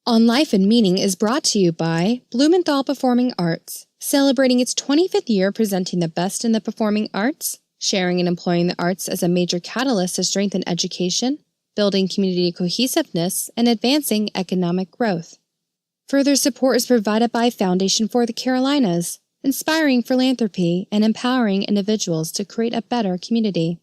On Life and Meaning is brought to you by Blumenthal Performing Arts, celebrating its 25th year presenting the best in the performing arts, sharing and employing the arts as a major catalyst to strengthen education, building community cohesiveness, and advancing economic growth. Further support is provided by Foundation for the Carolinas, inspiring philanthropy and empowering individuals to create a better community.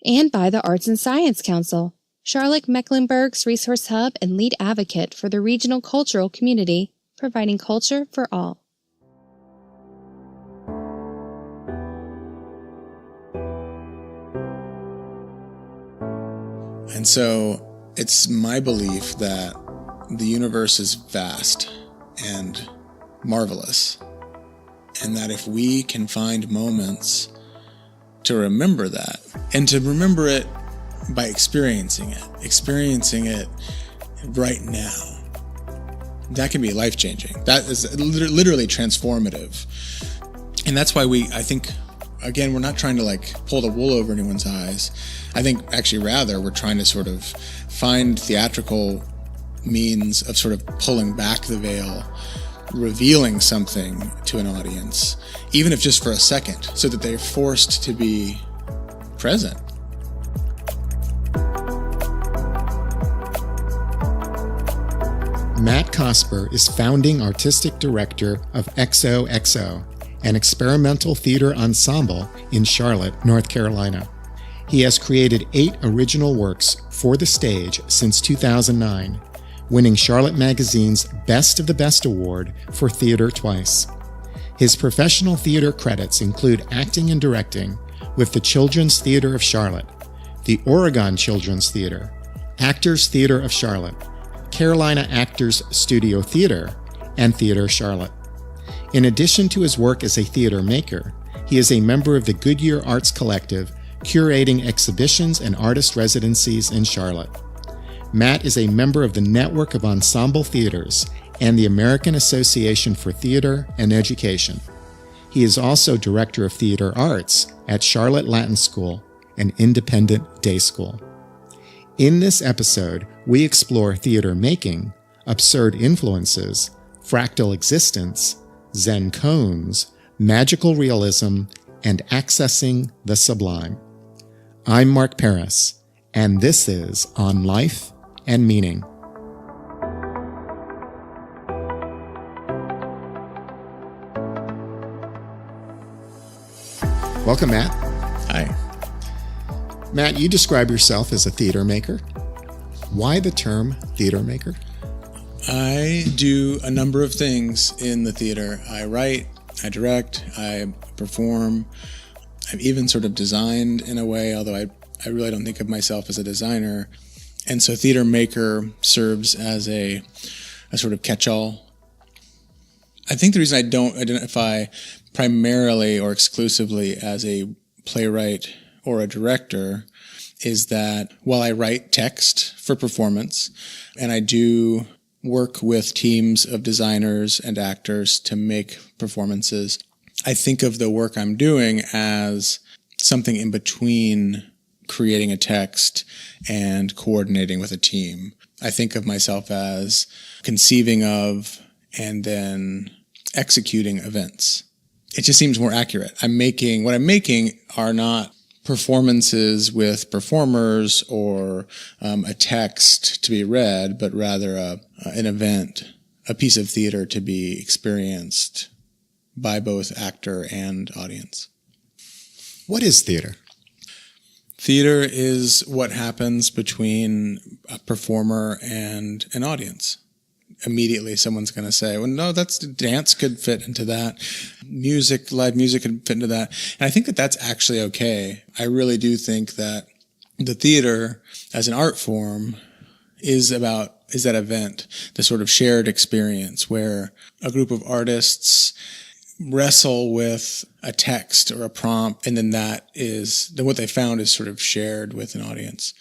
And by the Arts and Science Council, Charlotte-Mecklenburg's resource hub and lead advocate for the regional cultural community, providing culture for all. And so it's my belief that the universe is vast and marvelous, and that if we can find moments to remember that, and to remember it by experiencing it right now, that can be life-changing. That is literally transformative. And that's why I think, again, we're not trying to pull the wool over anyone's eyes. I think actually rather we're trying to sort of find theatrical means of sort of pulling back the veil, revealing something to an audience, even if just for a second, so that they're forced to be present. Matt Cosper is founding artistic director of XOXO, an experimental theater ensemble in Charlotte, North Carolina. He has created 8 original works for the stage since 2009, winning Charlotte Magazine's Best of the Best Award for theater twice. His professional theater credits include acting and directing with the Children's Theater of Charlotte, the Oregon Children's Theater, Actors Theater of Charlotte, Carolina Actors Studio Theater, and Theater Charlotte. In addition to his work as a theater maker, he is a member of the Goodyear Arts Collective, curating exhibitions and artist residencies in Charlotte. Matt is a member of the Network of Ensemble Theatres and the American Association for Theater and Education. He is also Director of Theater Arts at Charlotte Latin School, an independent day school. In this episode, we explore theater making, absurd influences, fractal existence, Zen koans, magical realism, and accessing the sublime. I'm Mark Paris, and this is On Life and Meaning. Welcome, Matt. Hi. Matt, you describe yourself as a theater maker. Why the term theater maker? I do a number of things in the theater. I write, I direct, I perform. I've even sort of designed in a way, although I really don't think of myself as a designer. And so theater maker serves as a sort of catch-all. I think the reason I don't identify primarily or exclusively as a playwright or a director is that while I write text for performance, and I do work with teams of designers and actors to make performances, I think of the work I'm doing as something in between creating a text and coordinating with a team. I think of myself as conceiving of and then executing events. It just seems more accurate. What I'm making are not performances with performers or a text to be read, but rather an event, a piece of theater to be experienced by both actor and audience. What is theater? Theater is what happens between a performer and an audience. Immediately someone's going to say, well, no, dance could fit into that. Live music could fit into that. And I think that that's actually okay. I really do think that the theater as an art form is that event, the sort of shared experience where a group of artists wrestle with a text or a prompt, and then what they found is sort of shared with an audience.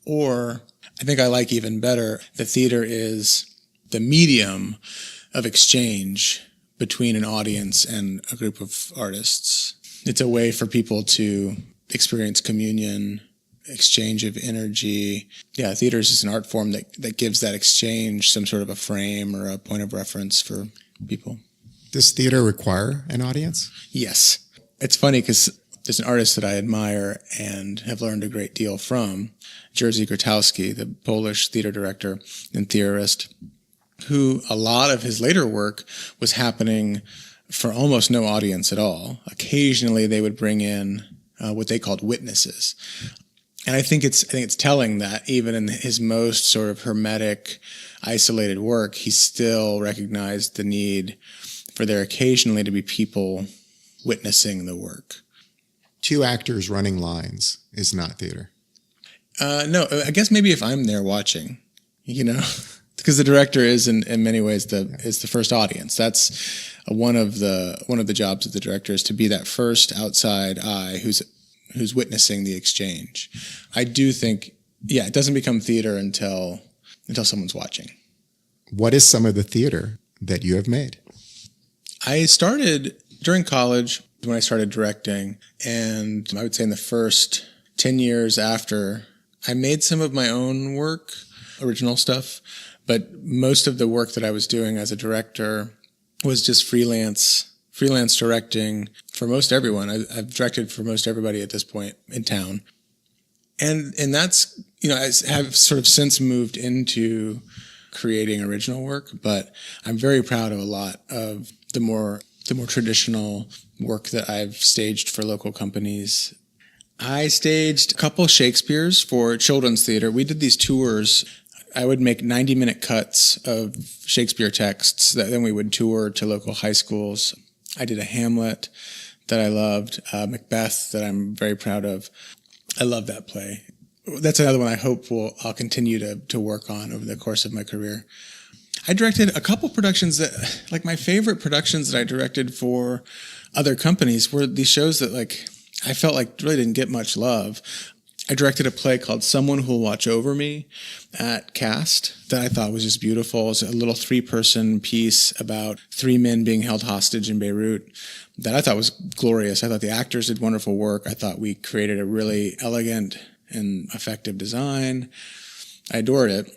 Or I think I like even better, the theater is the medium of exchange between an audience and a group of artists. It's a way for people to experience communion, exchange of energy. Yeah, theater is just an art form that gives that exchange some sort of a frame or a point of reference for people. Does theater require an audience? Yes. It's funny because there's an artist that I admire and have learned a great deal from, Jerzy Grotowski, the Polish theater director and theorist, who a lot of his later work was happening for almost no audience at all. Occasionally they would bring in what they called witnesses. And I think it's telling that even in his most sort of hermetic, isolated work, he still recognized the need for there occasionally to be people witnessing the work. Two actors running lines is not theater. No, I guess maybe if I'm there watching, because the director is in many ways is the first audience. That's one of the jobs of the director, is to be that first outside eye who's witnessing the exchange. I do think, it doesn't become theater until someone's watching. What is some of the theater that you have made? I started during college when I started directing, and I would say in the first 10 years after, I made some of my own work, original stuff, but most of the work that I was doing as a director was just freelance directing for most everyone. I've directed for most everybody at this point in town. And that's, I have sort of since moved into creating original work, but I'm very proud of a lot of the more traditional work that I've staged for local companies. I staged a couple Shakespeare's for children's theater. We did these tours. I would make 90-minute cuts of Shakespeare texts that then we would tour to local high schools. I did a Hamlet that I loved, Macbeth that I'm very proud of. I love that play. That's another one I hope I'll continue to work on over the course of my career. I directed a couple productions that, like, my favorite productions that I directed for other companies were these shows that, like, I felt like really didn't get much love. I directed a play called Someone Who'll Watch Over Me at Cast that I thought was just beautiful. It was a little 3-person piece about 3 men being held hostage in Beirut that I thought was glorious. I thought the actors did wonderful work. I thought we created a really elegant and effective design. I adored it.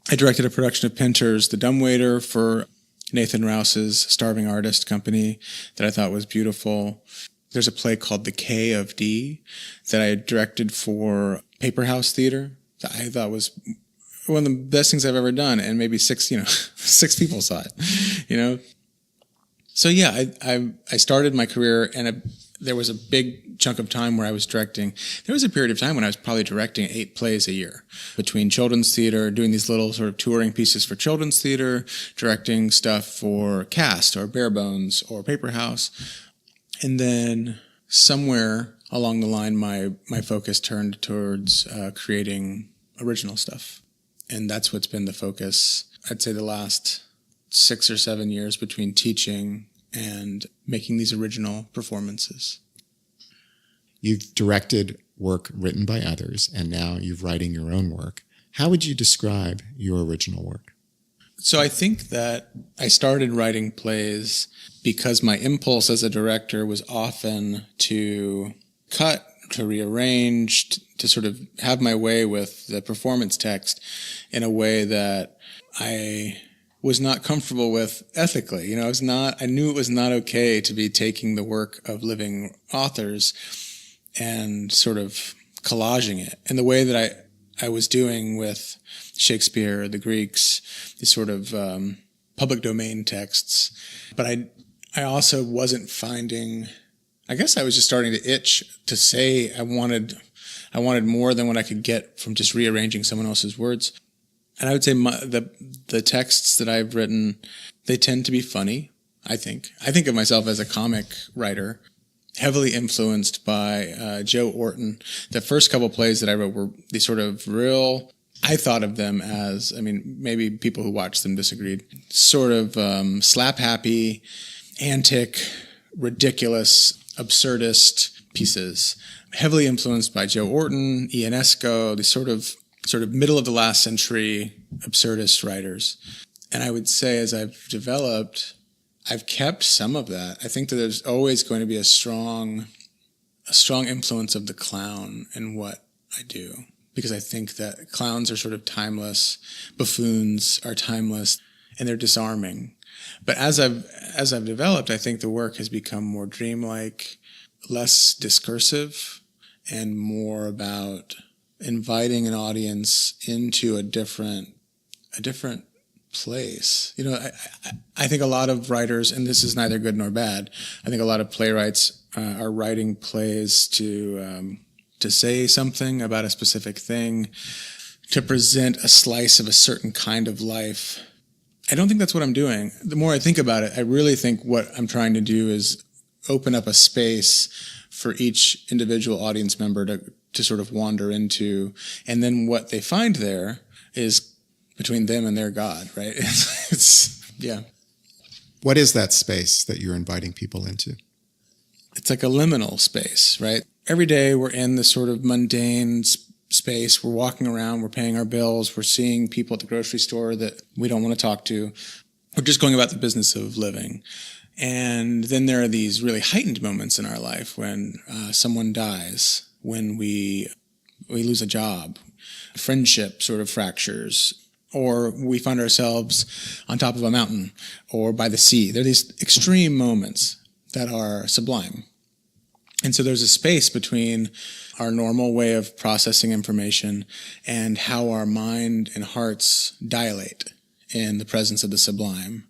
I directed a production of Pinter's The Dumbwaiter for Nathan Rouse's Starving Artist Company that I thought was beautiful. There's a play called The K of D that I directed for Paper House Theater that I thought was one of the best things I've ever done, and maybe 6 people saw it, So yeah, I started my career, and there was a big chunk of time where I was directing. There was a period of time when I was probably directing 8 plays a year between children's theater, doing these little sort of touring pieces for children's theater, directing stuff for Cast or Bare Bones or Paper House. And then somewhere along the line, my focus turned towards creating original stuff. And that's what's been the focus, I'd say, the last 6 or 7 years between teaching and making these original performances. You've directed work written by others, and now you're writing your own work. How would you describe your original work? So I think that I started writing plays because my impulse as a director was often to cut, to rearrange, to sort of have my way with the performance text in a way that I was not comfortable with ethically. I knew it was not okay to be taking the work of living authors and sort of collaging it in the way that I was doing with Shakespeare, the Greeks, these sort of public domain texts. But I also wasn't finding, I guess I was just starting to itch to say I wanted more than what I could get from just rearranging someone else's words. And I would say the texts that I've written, they tend to be funny, I think. I think of myself as a comic writer, heavily influenced by Joe Orton. The first couple plays that I wrote were these sort of real, I thought of them as, maybe people who watched them disagreed, sort of slap-happy, antic, ridiculous, absurdist pieces, heavily influenced by Joe Orton, Ionesco, these sort of middle of the last century absurdist writers. And I would say as I've developed, I've kept some of that. I think that there's always going to be a strong influence of the clown in what I do, because I think that clowns are sort of timeless, buffoons are timeless, and they're disarming. But as I've developed, I think the work has become more dreamlike, less discursive, and more about inviting an audience into a different place. You know, I think a lot of writers, and this is neither good nor bad, I think a lot of playwrights are writing plays to say something about a specific thing, to present a slice of a certain kind of life. I don't think that's what I'm doing. The more I think about it, I really think what I'm trying to do is open up a space for each individual audience member to sort of wander into, and then what they find there is between them and their God, right? Yeah. What is that space that you're inviting people into? It's like a liminal space, right? Every day we're in this sort of mundane space. We're walking around, we're paying our bills, we're seeing people at the grocery store that we don't want to talk to. We're just going about the business of living. And then there are these really heightened moments in our life when someone dies, when we lose a job, a friendship sort of fractures, or we find ourselves on top of a mountain or by the sea. There are these extreme moments that are sublime. And so there's a space between our normal way of processing information and how our mind and hearts dilate in the presence of the sublime.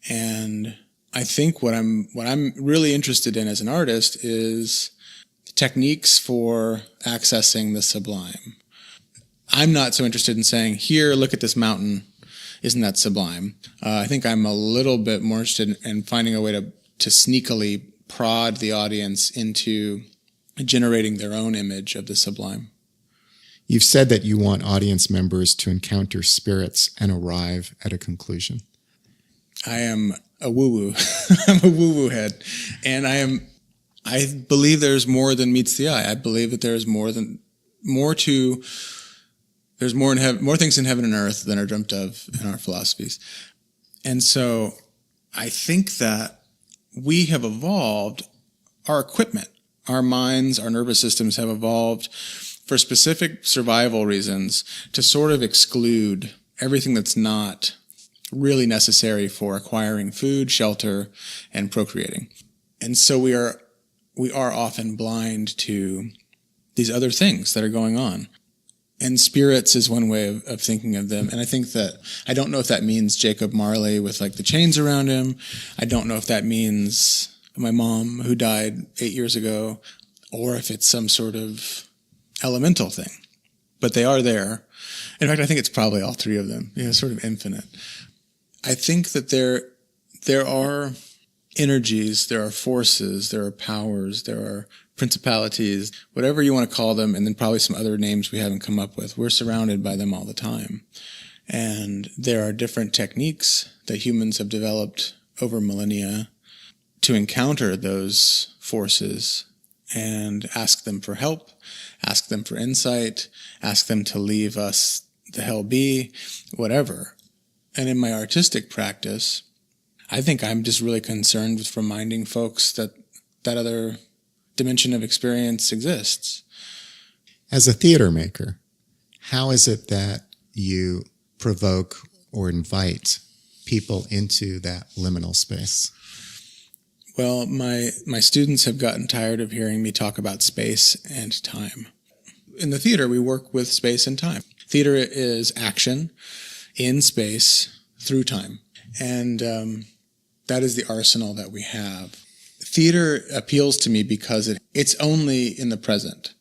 And I think what I'm really interested in as an artist is techniques for accessing the sublime. I'm not so interested in saying, here, look at this mountain. Isn't that sublime? I think I'm a little bit more interested in finding a way to sneakily prod the audience into generating their own image of the sublime. You've said that you want audience members to encounter spirits and arrive at a conclusion. I am a woo-woo. I'm a woo-woo head. And I believe there's more than meets the eye. I believe that there's more things in heaven and earth than are dreamt of in our philosophies. And so I think that we have evolved our equipment. Our minds, our nervous systems have evolved for specific survival reasons to sort of exclude everything that's not really necessary for acquiring food, shelter, and procreating. And so we are often blind to these other things that are going on. And spirits is one way of thinking of them. And I think that, I don't know if that means Jacob Marley with like the chains around him. I don't know if that means my mom who died 8 years ago, or if it's some sort of elemental thing. But they are there. In fact, I think it's probably all three of them. Yeah, sort of infinite. I think that there are energies, there are forces, there are powers, there are principalities, whatever you want to call them, and then probably some other names we haven't come up with. We're surrounded by them all the time. And there are different techniques that humans have developed over millennia to encounter those forces and ask them for help, ask them for insight, ask them to leave us the hell be, whatever. And in my artistic practice, I think I'm just really concerned with reminding folks that other dimension of experience exists. As a theater maker, how is it that you provoke or invite people into that liminal space? Well, my students have gotten tired of hearing me talk about space and time. In the theater, we work with space and time. Theater is action in space through time. And that is the arsenal that we have. Theater appeals to me because it's only in the present.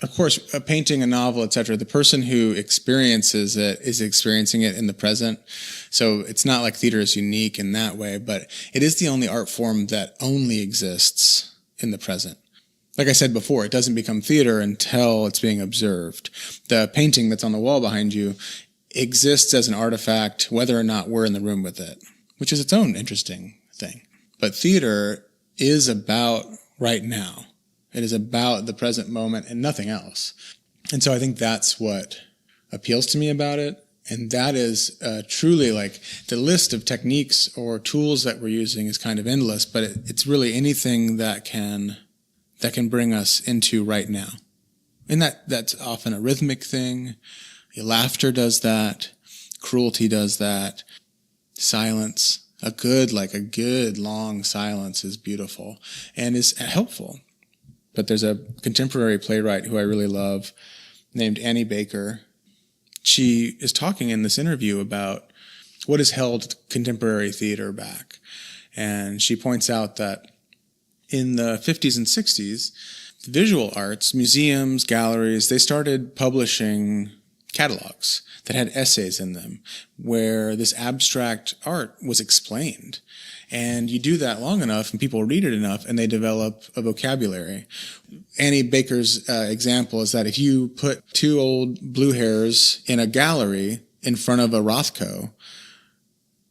Of course, a painting, a novel, etc., the person who experiences it is experiencing it in the present. So it's not like theater is unique in that way, but it is the only art form that only exists in the present. Like I said before, it doesn't become theater until it's being observed. The painting that's on the wall behind you exists as an artifact, whether or not we're in the room with it, which is its own interesting thing. But theater is about right now. It is about the present moment and nothing else. And so I think that's what appeals to me about it. And that is truly like the list of techniques or tools that we're using is kind of endless, but it's really anything that can bring us into right now. And that's often a rhythmic thing. Laughter does that. Cruelty does that. Silence. A good long silence is beautiful and is helpful. But there's a contemporary playwright who I really love named Annie Baker. She is talking in this interview about what has held contemporary theater back. And she points out that in the 50s and 60s, visual arts, museums, galleries, they started publishing catalogs that had essays in them where this abstract art was explained. And you do that long enough and people read it enough and they develop a vocabulary. Annie Baker's example is that if you put two old blue hairs in a gallery in front of a Rothko,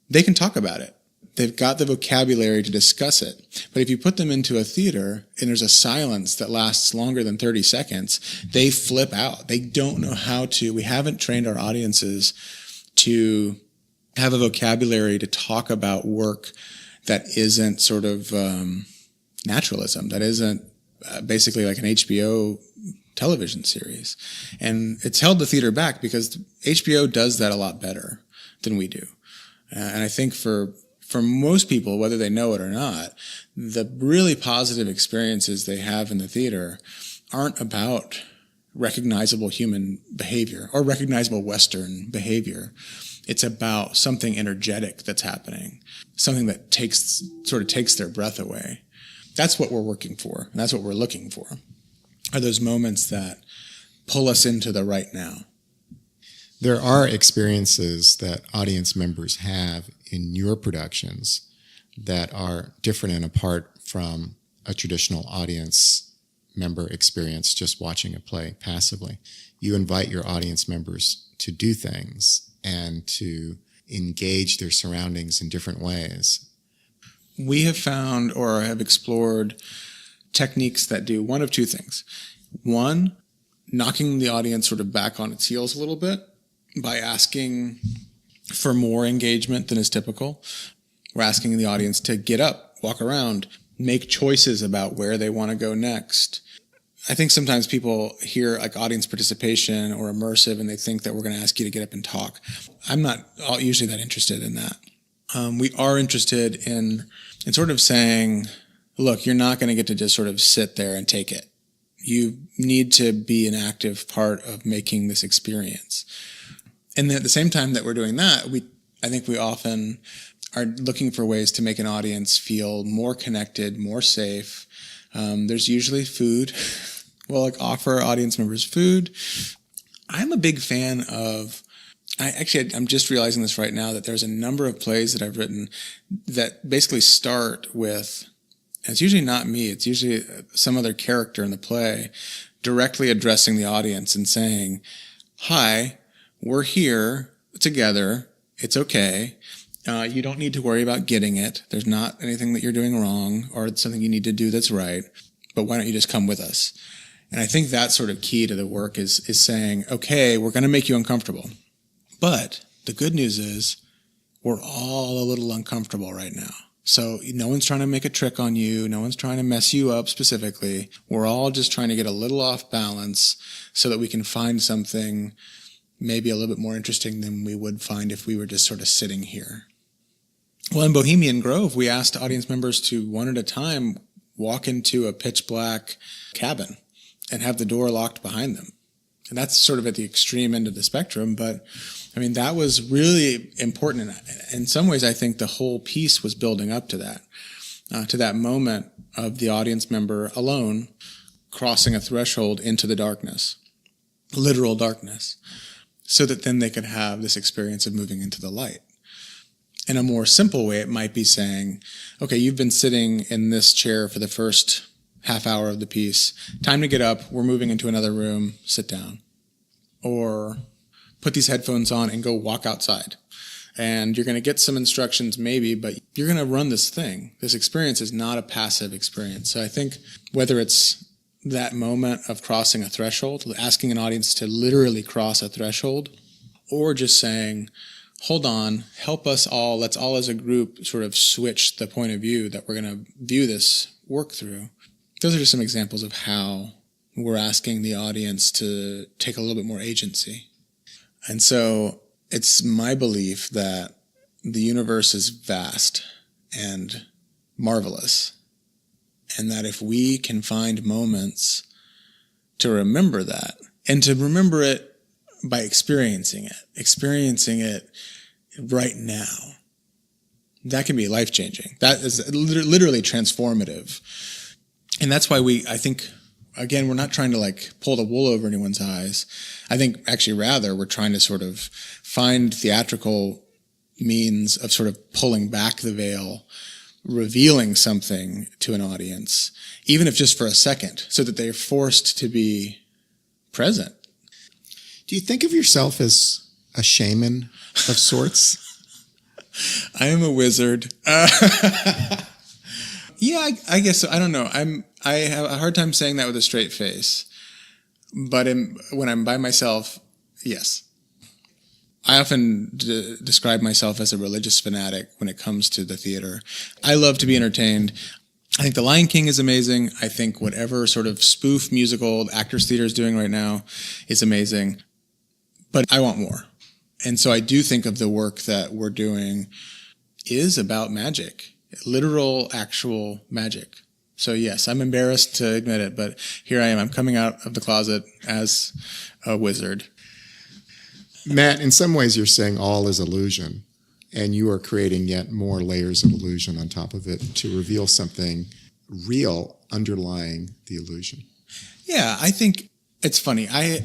they can talk about it. They've got the vocabulary to discuss it. But if you put them into a theater and there's a silence that lasts longer than 30 seconds, they flip out. They don't know how to. We haven't trained our audiences to have a vocabulary to talk about work that isn't sort of naturalism, that isn't basically like an HBO television series. And it's held the theater back because HBO does that a lot better than we do. And I think for most people, whether they know it or not, the really positive experiences they have in the theater aren't about recognizable human behavior or recognizable Western behavior. It's about something energetic that's happening, something that takes their breath away. That's what we're working for, and that's what we're looking for, are those moments that pull us into the right now. There are experiences that audience members have in your productions that are different and apart from a traditional audience member experience just watching a play passively. You invite your audience members to do things and to engage their surroundings in different ways. We have found or have explored techniques that do one of two things. One, knocking the audience sort of back on its heels a little bit by asking for more engagement than is typical. We're asking the audience to get up, walk around, make choices about where they want to go next. I think sometimes people hear like audience participation or immersive and they think that we're going to ask you to get up and talk. I'm not usually that interested in that. We are interested in sort of saying, look, you're not going to get to just sort of sit there and take it. You need to be an active part of making this experience. And at the same time that we're doing that, I think we often are looking for ways to make an audience feel more connected, more safe. There's usually food. We'll offer audience members food. I'm a big fan of, I'm just realizing this right now, that there's a number of plays that I've written that basically start with, and it's usually not me, it's usually some other character in the play directly addressing the audience and saying, hi, we're here together. It's okay. You don't need to worry about getting it. There's not anything that you're doing wrong or something you need to do that's right. But why don't you just come with us? And I think that's sort of key to the work is saying, okay, we're going to make you uncomfortable. But the good news is we're all a little uncomfortable right now. So no one's trying to make a trick on you. No one's trying to mess you up specifically. We're all just trying to get a little off balance so that we can find something maybe a little bit more interesting than we would find if we were just sort of sitting here. Well, in Bohemian Grove, we asked audience members to one at a time walk into a pitch black cabin and have the door locked behind them. And that's sort of at the extreme end of the spectrum, but I mean, that was really important. In some ways, I think the whole piece was building up to that moment of the audience member alone crossing a threshold into the darkness, literal darkness, so that then they could have this experience of moving into the light. In a more simple way, it might be saying, okay, you've been sitting in this chair for the first half hour of the piece. Time to get up. We're moving into another room. Sit down. Or put these headphones on and go walk outside. And you're going to get some instructions maybe, but you're going to run this thing. This experience is not a passive experience. So I think whether it's that moment of crossing a threshold, asking an audience to literally cross a threshold, or just saying, hold on, help us all, let's all as a group sort of switch the point of view that we're going to view this work through. Those are just some examples of how we're asking the audience to take a little bit more agency. And so it's my belief that the universe is vast and marvelous, and that if we can find moments to remember that, and to remember it by experiencing it right now, that can be life-changing. That is literally transformative. And that's why I think, again, we're not trying to like pull the wool over anyone's eyes. I think actually rather we're trying to sort of find theatrical means of sort of pulling back the veil, revealing something to an audience, even if just for a second, so that they're forced to be present. Do you think of yourself as a shaman of sorts? I am a wizard. Yeah, I guess so. I don't know. I have a hard time saying that with a straight face, but when I'm by myself, yes. I often describe myself as a religious fanatic when it comes to the theater. I love to be entertained. I think The Lion King is amazing. I think whatever sort of spoof musical Actors Theater is doing right now is amazing. But I want more. And so I do think of the work that we're doing is about magic, literal, actual magic. So yes, I'm embarrassed to admit it, but here I am. I'm coming out of the closet as a wizard. Matt, in some ways you're saying all is illusion, and you are creating yet more layers of illusion on top of it to reveal something real underlying the illusion. Yeah, I think it's funny. I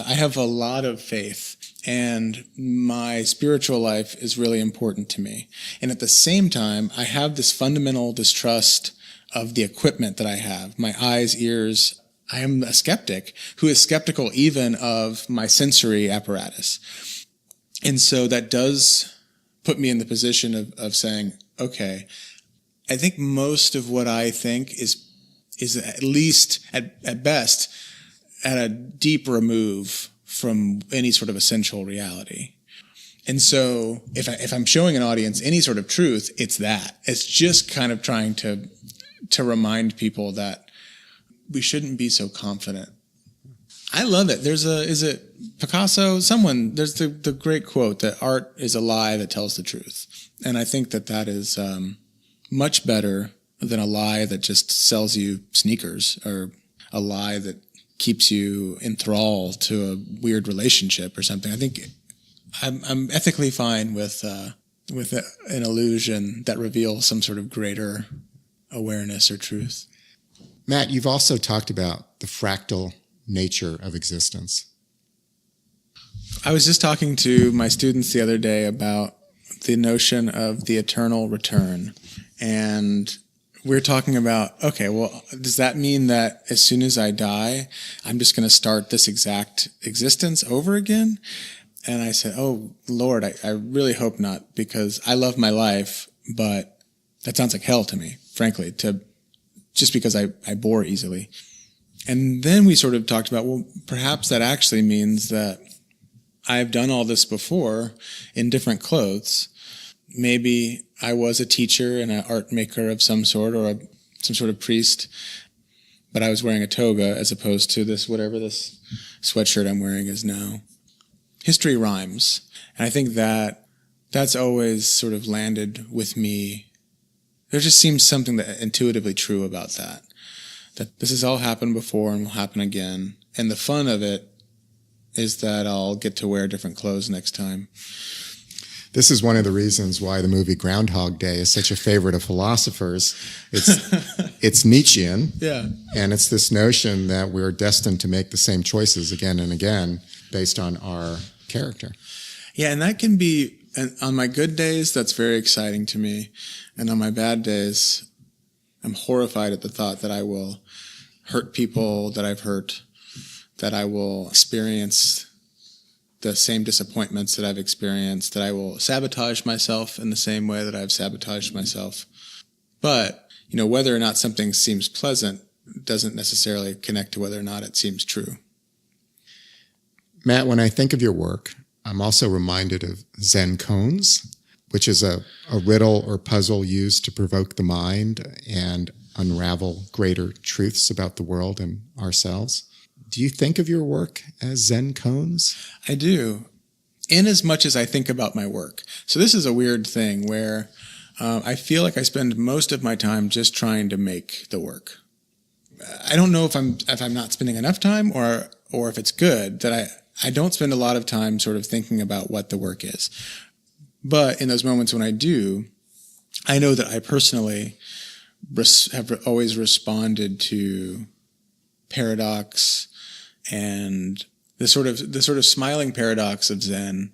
have a lot of faith, and my spiritual life is really important to me. And at the same time, I have this fundamental distrust of the equipment that I have, my eyes, ears. I am a skeptic who is skeptical even of my sensory apparatus. And so that does put me in the position of saying, okay, I think most of what I think is at least, at best, at a deep remove from any sort of essential reality. And so if I'm showing an audience any sort of truth, it's that. It's just kind of trying to remind people that we shouldn't be so confident. I love it. Is it Picasso? There's the great quote that art is a lie that tells the truth. And I think that is much better than a lie that just sells you sneakers, or a lie that keeps you enthralled to a weird relationship or something. I think I'm ethically fine with an illusion that reveals some sort of greater awareness or truth. Matt, you've also talked about the fractal nature of existence. I was just talking to my students the other day about the notion of the eternal return. And we're talking about, okay, well, does that mean that as soon as I die, I'm just going to start this exact existence over again? And I said, oh, Lord, I really hope not, because I love my life, but that sounds like hell to me, frankly, just because I bore easily. And then we sort of talked about, well, perhaps that actually means that I've done all this before in different clothes. Maybe I was a teacher and an art maker of some sort, or some sort of priest, but I was wearing a toga as opposed to whatever this sweatshirt I'm wearing is now. History rhymes. And I think that's always sort of landed with me. There just seems something that intuitively true about that this has all happened before and will happen again. And the fun of it is that I'll get to wear different clothes next time. This is one of the reasons why the movie Groundhog Day is such a favorite of philosophers. It's Nietzschean. Yeah. And it's this notion that we're destined to make the same choices again and again based on our character. Yeah, and that can be, on my good days, that's very exciting to me. And on my bad days, I'm horrified at the thought that I will hurt people that I've hurt, that I will experience the same disappointments that I've experienced, that I will sabotage myself in the same way that I've sabotaged myself. But, whether or not something seems pleasant doesn't necessarily connect to whether or not it seems true. Matt, when I think of your work, I'm also reminded of Zen koans, which is a riddle or puzzle used to provoke the mind and unravel greater truths about the world and ourselves. Do you think of your work as Zen koans? I do, in as much as I think about my work. So this is a weird thing where I feel like I spend most of my time just trying to make the work. I don't know if I'm not spending enough time or if it's good that I don't spend a lot of time sort of thinking about what the work is. But in those moments when I do, I know that I personally have always responded to paradox, and the sort of smiling paradox of Zen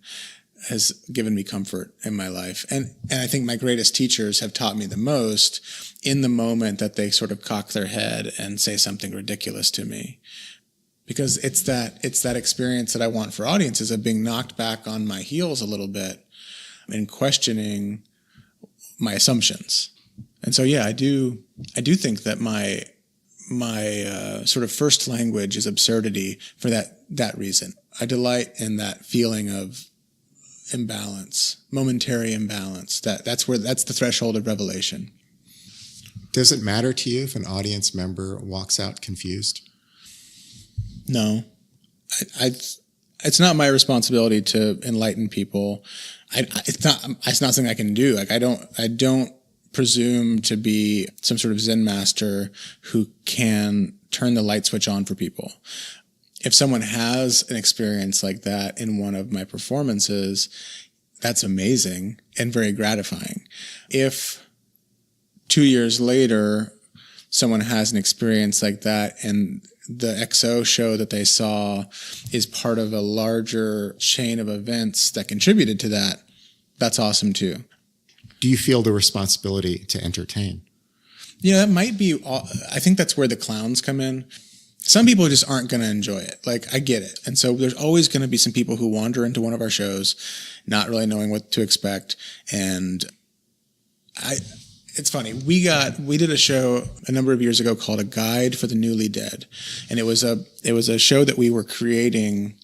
has given me comfort in my life. And I think my greatest teachers have taught me the most in the moment that they sort of cock their head and say something ridiculous to me. Because it's that experience that I want for audiences of being knocked back on my heels a little bit and questioning my assumptions. And so, yeah, I do think that my sort of first language is absurdity for that reason. I delight in that feeling of imbalance, momentary imbalance. That's the threshold of revelation. Does it matter to you if an audience member walks out confused? No, it's not my responsibility to enlighten people. It's not something I can do. Like I don't presume to be some sort of Zen master who can turn the light switch on for people. If someone has an experience like that in one of my performances, that's amazing and very gratifying. If 2 years later, someone has an experience like that and the XO show that they saw is part of a larger chain of events that contributed to that, that's awesome too. Do you feel the responsibility to entertain? Yeah, that might be. I think that's where the clowns come in. Some people just aren't going to enjoy it. Like, I get it. And so there's always going to be some people who wander into one of our shows not really knowing what to expect. And it's funny. We did a show a number of years ago called A Guide for the Newly Dead. And it was a show that we were creating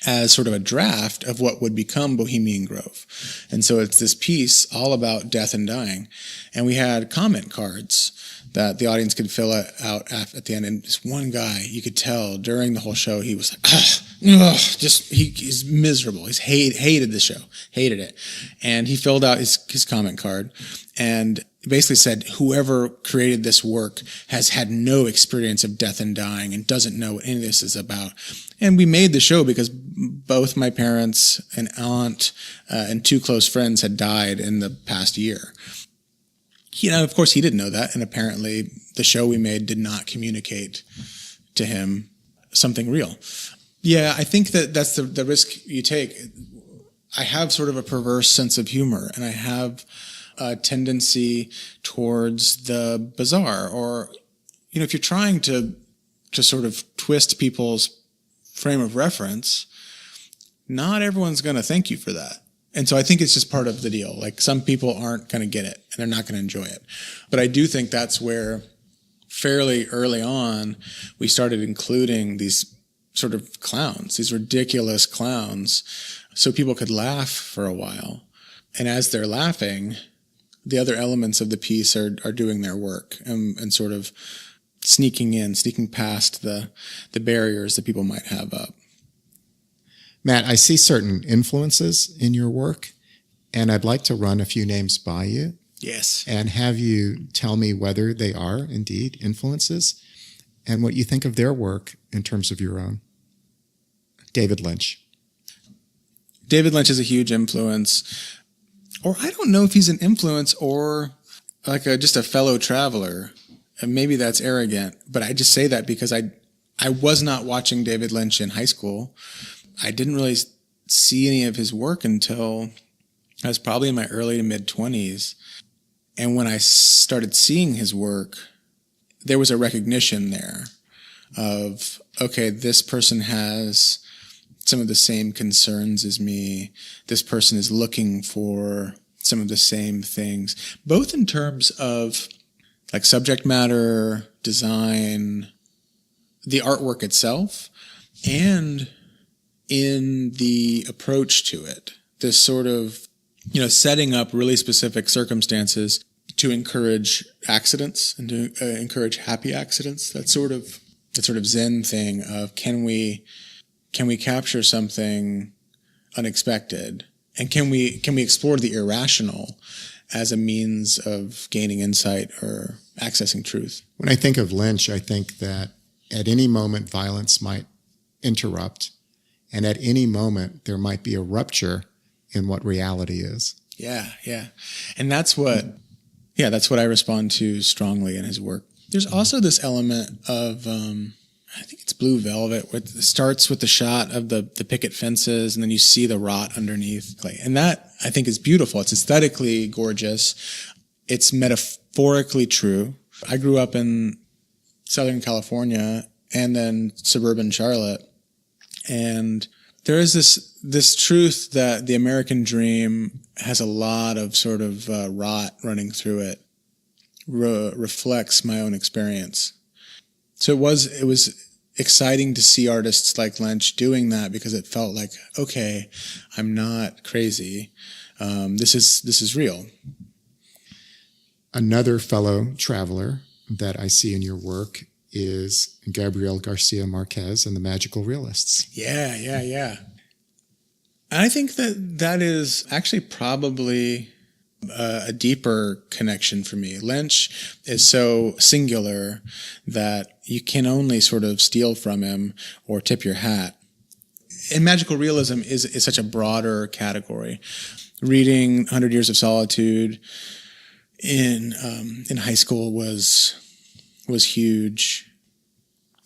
as sort of a draft of what would become Bohemian Grove. And so it's this piece all about death and dying. And we had comment cards that the audience could fill out at the end. And this one guy, you could tell during the whole show, he was like, he's miserable. He's hated the show, hated it. And he filled out his comment card and basically said, whoever created this work has had no experience of death and dying and doesn't know what any of this is about. And we made the show because both my parents, an aunt, and two close friends had died in the past year. Of course, he didn't know that, and apparently the show we made did not communicate to him something real. Yeah, I think that's the risk you take. I have sort of a perverse sense of humor, and I have a tendency towards the bizarre, or, if you're trying to sort of twist people's frame of reference, not everyone's going to thank you for that. And so I think it's just part of the deal. Like, some people aren't going to get it and they're not going to enjoy it. But I do think that's where fairly early on we started including these sort of clowns, these ridiculous clowns, so people could laugh for a while. And as they're laughing, the other elements of the piece are doing their work and sort of sneaking past the barriers that people might have up. Matt, I see certain influences in your work, and I'd like to run a few names by you. Yes. And have you tell me whether they are indeed influences and what you think of their work in terms of your own. David Lynch. David Lynch is a huge influence. Or I don't know if he's an influence or like just a fellow traveler. And maybe that's arrogant, but I just say that because I was not watching David Lynch in high school. I didn't really see any of his work until I was probably in my early to mid-20s. And when I started seeing his work, there was a recognition there of, okay, this person has some of the same concerns as me. This person is looking for some of the same things, both in terms of like subject matter, design, the artwork itself, and in the approach to it. This sort of, setting up really specific circumstances to encourage accidents and to encourage happy accidents. That sort of sort of Zen thing of can we capture something unexpected, and can we explore the irrational as a means of gaining insight or accessing truth. When I think of Lynch, I think that at any moment violence might interrupt, and at any moment there might be a rupture in what reality is. Yeah. And that's what I respond to strongly in his work. There's also this element of, I think it's Blue Velvet, where it starts with the shot of the picket fences, and then you see the rot underneath. And that, I think, is beautiful. It's aesthetically gorgeous. It's metaphorically true. I grew up in Southern California and then suburban Charlotte, and there is this truth that the American dream has a lot of sort of rot running through it, reflects my own experience. So it was exciting to see artists like Lynch doing that, because it felt like, okay, I'm not crazy. This is real. Another fellow traveler that I see in your work is Gabriel Garcia Marquez and the Magical Realists. Yeah. I think that is actually probably a deeper connection for me. Lynch is so singular that you can only sort of steal from him or tip your hat. And magical realism is such a broader category. Reading 100 Years of Solitude in high school was huge.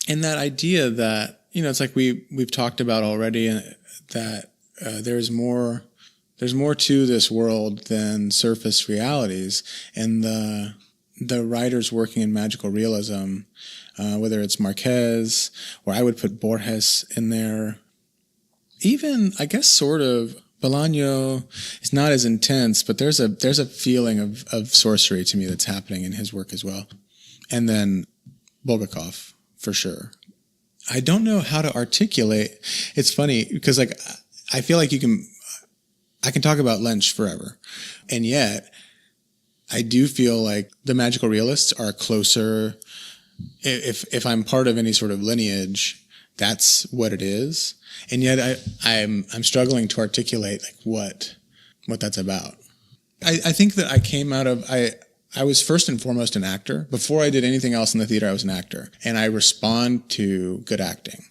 And that idea that, it's like we've talked about already, that there's more to this world than surface realities. And the writers working in magical realism, whether it's Marquez, or I would put Borges in there, even, I guess, sort of Bolaño is not as intense, but there's a feeling of sorcery to me that's happening in his work as well. And then Bulgakov, for sure. I don't know how to articulate. It's funny because I feel like I can talk about Lynch forever. And yet I do feel like the magical realists are closer. If I'm part of any sort of lineage, that's what it is. And yet I'm struggling to articulate what that's about. I think that I came out of, I was first and foremost an actor. Before I did anything else in the theater, I was an actor. And I respond to good acting.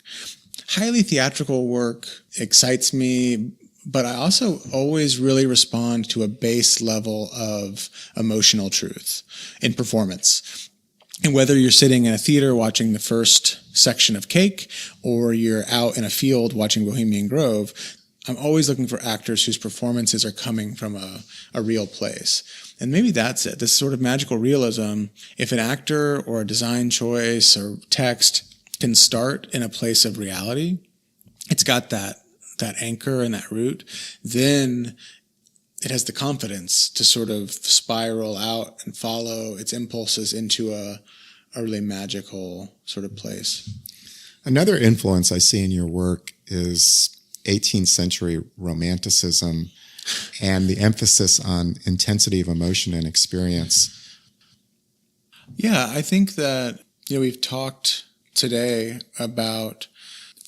Highly theatrical work excites me, but I also always really respond to a base level of emotional truth in performance. And whether you're sitting in a theater watching the first section of Cake, or you're out in a field watching Bohemian Grove, I'm always looking for actors whose performances are coming from a real place. And maybe that's it. This sort of magical realism, if an actor or a design choice or text can start in a place of reality, it's got that anchor and that root, then it has the confidence to sort of spiral out and follow its impulses into a really magical sort of place. Another influence I see in your work is 18th century romanticism and the emphasis on intensity of emotion and experience. Yeah, I think that, we've talked today about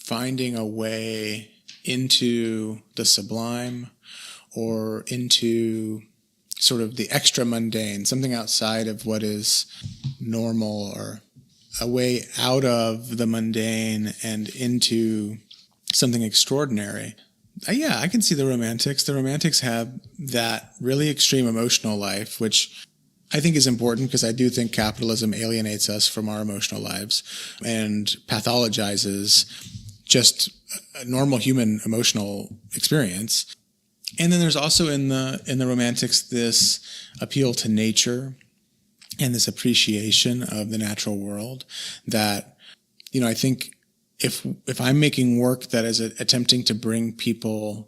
finding a way into the sublime or into sort of the extra mundane, something outside of what is normal, or a way out of the mundane and into something extraordinary. I can see the Romantics. The Romantics have that really extreme emotional life, which I think is important because I do think capitalism alienates us from our emotional lives and pathologizes just a normal human emotional experience. And then there's also in the Romantics this appeal to nature and this appreciation of the natural world that, I think if I'm making work that is attempting to bring people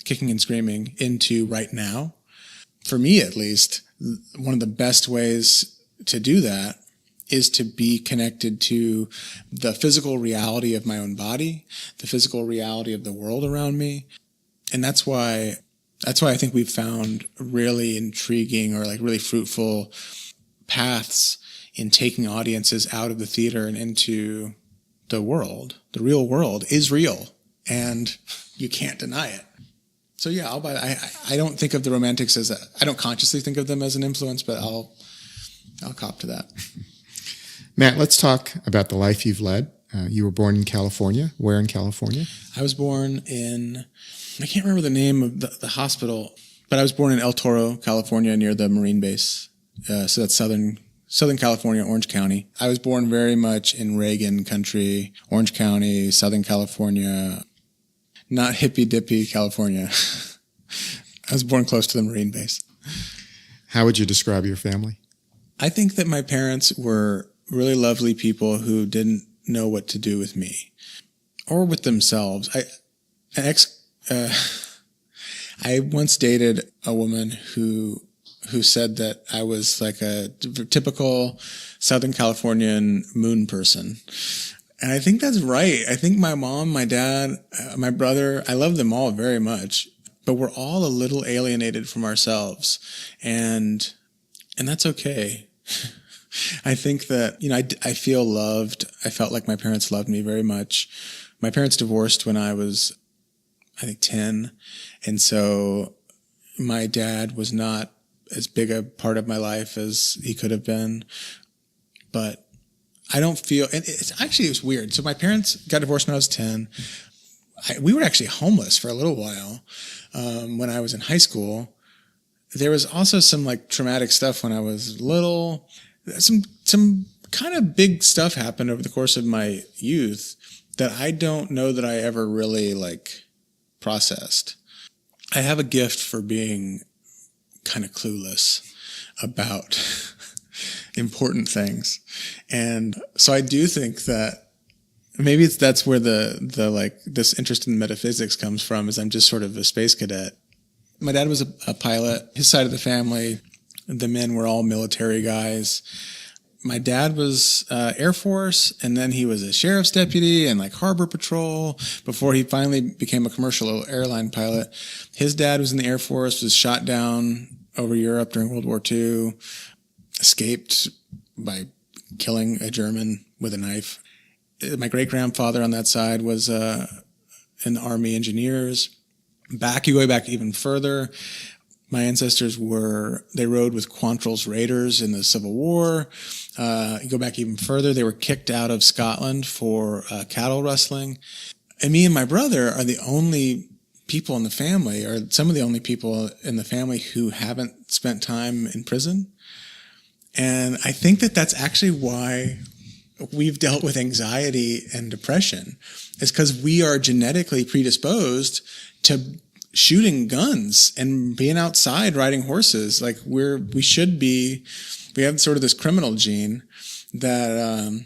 kicking and screaming into right now, for me at least, one of the best ways to do that is to be connected to the physical reality of my own body, the physical reality of the world around me. And that's why I think we've found really intriguing or really fruitful paths in taking audiences out of the theater and into the world. The real world is real, and you can't deny it. So yeah, I'll buy that. I don't think of the Romantics as I don't consciously think of them as an influence, but I'll cop to that. Matt, let's talk about the life you've led. You were born in California. Where in California? I was born in, I can't remember the name of the hospital, but I was born in El Toro, California, near the Marine base. So that's Southern California, Orange County. I was born very much in Reagan country, Orange County, Southern California, not hippy-dippy California. I was born close to the Marine base. How would you describe your family? I think that my parents were really lovely people who didn't know what to do with me or with themselves. I once dated a woman who said that I was like a typical Southern Californian moon person. And I think that's right. I think my mom, my dad, my brother, I love them all very much, but we're all a little alienated from ourselves. And that's okay. I think that, I feel loved. I felt like my parents loved me very much. My parents divorced when I was, I think, 10. And so my dad was not as big a part of my life as he could have been. But I don't feel, and it was weird. So my parents got divorced when I was 10. We were actually homeless for a little while when I was in high school. There was also some like traumatic stuff when I was little. Some kind of big stuff happened over the course of my youth that I don't know that I ever really like processed. I have a gift for being kind of clueless about important things. And so I do think that maybe that's where the like this interest in metaphysics comes from, is I'm just sort of a space cadet. My dad was a pilot. His side of the family, the men were all military guys. My dad was Air Force, and then he was a sheriff's deputy and like harbor patrol before he finally became a commercial airline pilot. His dad was in the Air Force, was shot down over Europe during World War II, escaped by killing a German with a knife. My great-grandfather on that side was in the Army engineers. You go back even further. My ancestors they rode with Quantrill's Raiders in the Civil War. You go back even further, they were kicked out of Scotland for cattle rustling. And me and my brother are the only people in the family, or some of the only people in the family who haven't spent time in prison. And I think that that's actually why we've dealt with anxiety and depression, is because we are genetically predisposed to shooting guns and being outside riding horses. Like we have sort of this criminal gene that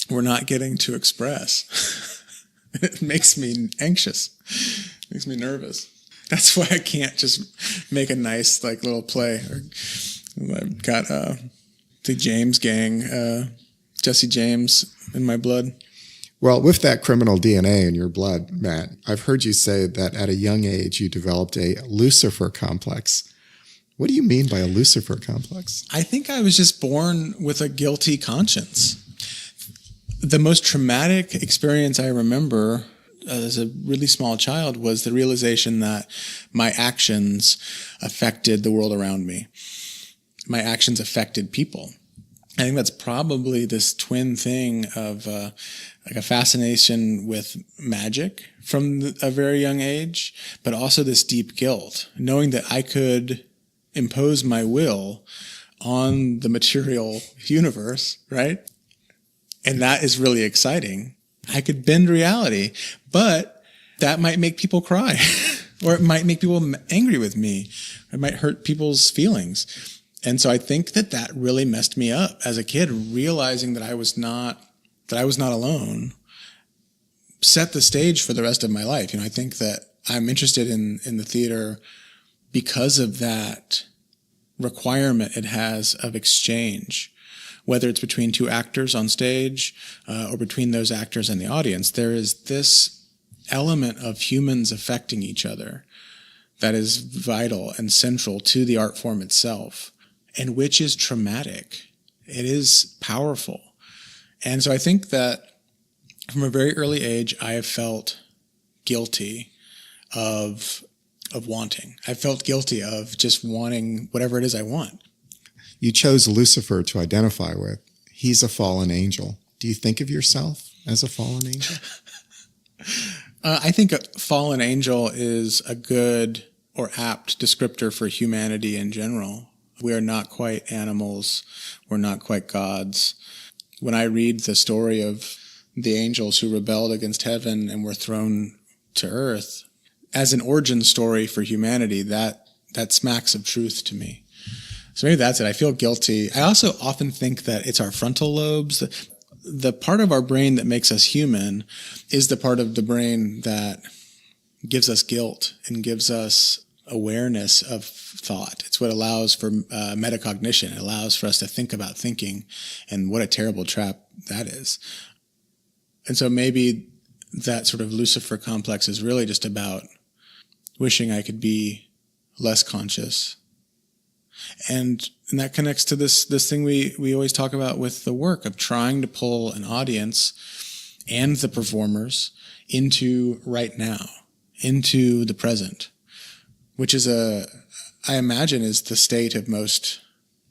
we're not getting to express. It makes me anxious. It makes me nervous. That's why I can't just make a nice like little play. I've got the James gang, Jesse James in my blood. Well, with that criminal DNA in your blood, Matt, I've heard you say that at a young age you developed a Lucifer complex. What do you mean by a Lucifer complex? I think I was just born with a guilty conscience. The most traumatic experience I remember as a really small child was the realization that my actions affected the world around me. My actions affected people. I think that's probably this twin thing of like a fascination with magic from a very young age, but also this deep guilt, knowing that I could impose my will on the material universe, right? And that is really exciting. I could bend reality, but that might make people cry or it might make people angry with me. It might hurt people's feelings. And so I think that really messed me up as a kid, realizing that I was not alone, set the stage for the rest of my life. I think that I'm interested in the theater because of that requirement it has of exchange, whether it's between two actors on stage or between those actors and the audience. There is this element of humans affecting each other that is vital and central to the art form itself, and which is traumatic. it is powerful. And so I think that from a very early age, I have felt guilty of wanting. I felt guilty of just wanting whatever it is I want. You chose Lucifer to identify with. He's a fallen angel. Do you think of yourself as a fallen angel? I think a fallen angel is a good or apt descriptor for humanity in general. We are not quite animals. We're not quite gods. When I read the story of the angels who rebelled against heaven and were thrown to earth, as an origin story for humanity, that smacks of truth to me. So maybe that's it. I feel guilty. I also often think that it's our frontal lobes. The part of our brain that makes us human is the part of the brain that gives us guilt and gives us awareness of thought. It's what allows for metacognition. It allows for us to think about thinking, and what a terrible trap that is. And so maybe that sort of Lucifer complex is really just about wishing I could be less conscious. And that connects to this thing we always talk about with the work of trying to pull an audience and the performers into right now, into the present, which is I imagine is the state of most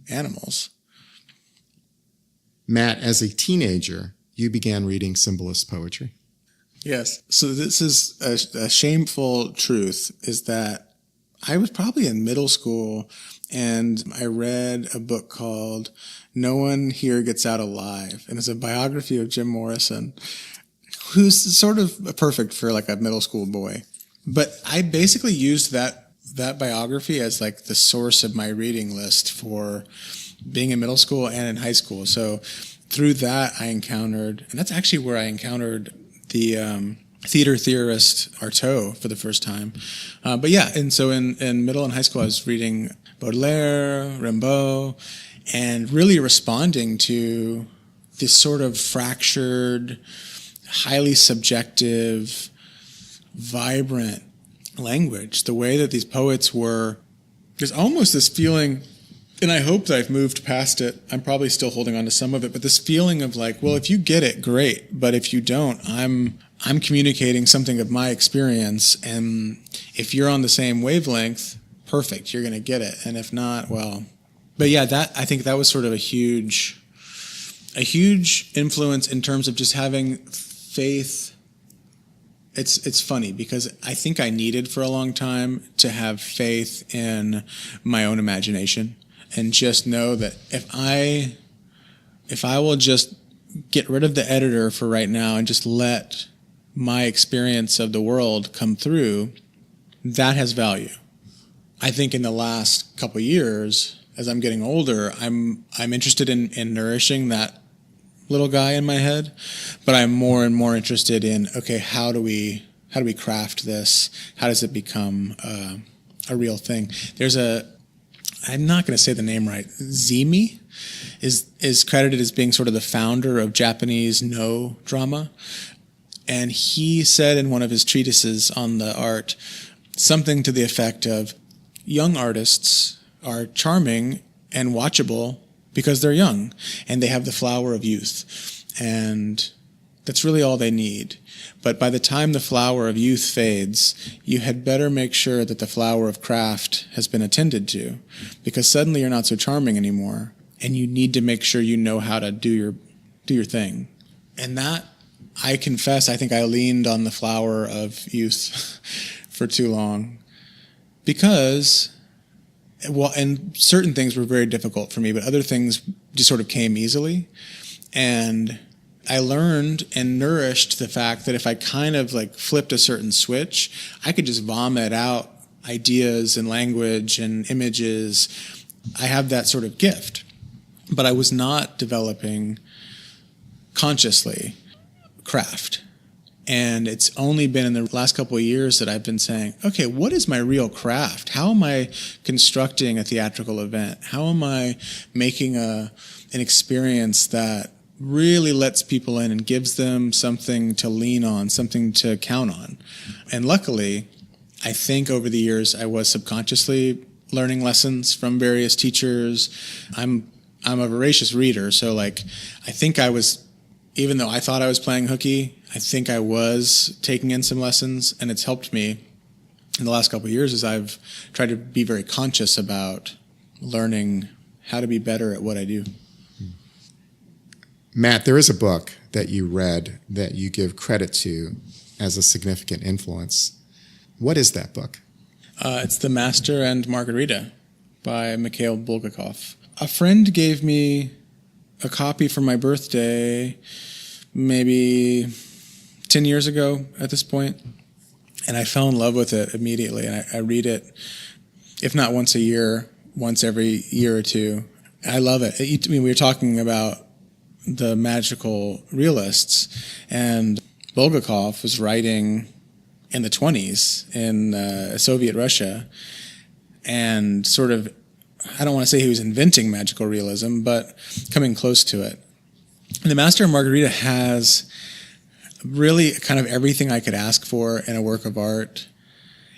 animals. Matt, as a teenager, you began reading Symbolist poetry. Yes. So this is a shameful truth, is that I was probably in middle school and I read a book called No One Here Gets Out Alive. And it's a biography of Jim Morrison, who's sort of perfect for like a middle school boy. But I basically used that biography as like the source of my reading list for being in middle school and in high school. So through that I encountered, and that's actually where I encountered the theater theorist Artaud for the first time. But yeah, and so in middle and high school I was reading Baudelaire, Rimbaud, and really responding to this sort of fractured, highly subjective, vibrant language. The way that these poets were, there's almost this feeling, and I hope that I've moved past it. I'm probably still holding on to some of it, but this feeling of like, well, if you get it, great. But if you don't, I'm communicating something of my experience. And if you're on the same wavelength, perfect, you're going to get it. And if not, well, but yeah, I think that was sort of a huge influence in terms of just having faith. It's funny because I think I needed for a long time to have faith in my own imagination and just know that if I will just get rid of the editor for right now and just let my experience of the world come through, that has value. I think in the last couple of years, as I'm getting older, I'm interested in nourishing that little guy in my head, but I'm more and more interested in, okay, how do we craft this? How does it become a real thing? I'm not going to say the name right. Zimi is credited as being sort of the founder of Japanese no drama, and he said in one of his treatises on the art something to the effect of, young artists are charming and watchable because they're young and they have the flower of youth, and that's really all they need. But by the time the flower of youth fades, you had better make sure that the flower of craft has been attended to, because suddenly you're not so charming anymore, and you need to make sure you know how to do your thing. And that, I confess, I think I leaned on the flower of youth for too long, because, well, and certain things were very difficult for me, but other things just sort of came easily. And I learned and nourished the fact that if I kind of like flipped a certain switch, I could just vomit out ideas and language and images. I have that sort of gift, but I was not developing consciously craft. And it's only been in the last couple of years that I've been saying, okay, what is my real craft? How am I constructing a theatrical event? How am I making an experience that really lets people in and gives them something to lean on, something to count on? And luckily, I think over the years I was subconsciously learning lessons from various teachers. I'm I'm a voracious reader, so like I think I was, even though I thought I was playing hooky, I think I was taking in some lessons, and it's helped me in the last couple of years as I've tried to be very conscious about learning how to be better at what I do. Matt, there is a book that you read that you give credit to as a significant influence. What is that book? It's The Master and Margarita by Mikhail Bulgakov. A friend gave me a copy for my birthday maybe 10 years ago at this point, and I fell in love with it immediately. And I read it, if not once a year, once every year or two. I love it. I mean, we were talking about the magical realists, and Bulgakov was writing in the 20s in Soviet Russia, and sort of, I don't want to say he was inventing magical realism, but coming close to it. And The Master and Margarita has really kind of everything I could ask for in a work of art.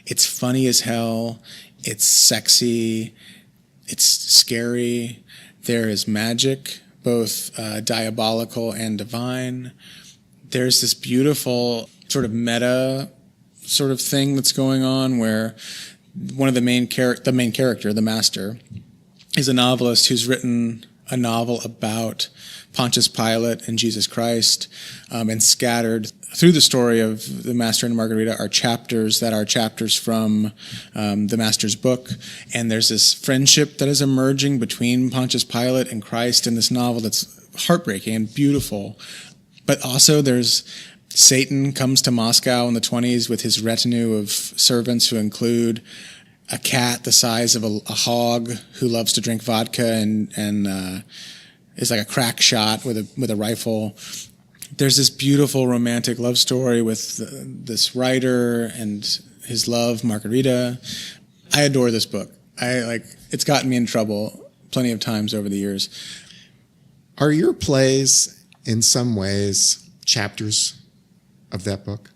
It's funny as hell. It's sexy. It's scary. There is magic, both diabolical and divine. There's this beautiful sort of meta sort of thing that's going on where one of the main character, the master, is a novelist who's written a novel about Pontius Pilate and Jesus Christ, and scattered through the story of The Master and Margarita are chapters from the Master's book. And there's this friendship that is emerging between Pontius Pilate and Christ in this novel that's heartbreaking and beautiful. But also there's Satan comes to Moscow in the 20s with his retinue of servants who include a cat the size of a hog who loves to drink vodka and is like a crack shot with a rifle. There's this beautiful romantic love story with this writer and his love, Margarita. I adore this book. It's gotten me in trouble plenty of times over the years. Are your plays in some ways chapters of that book?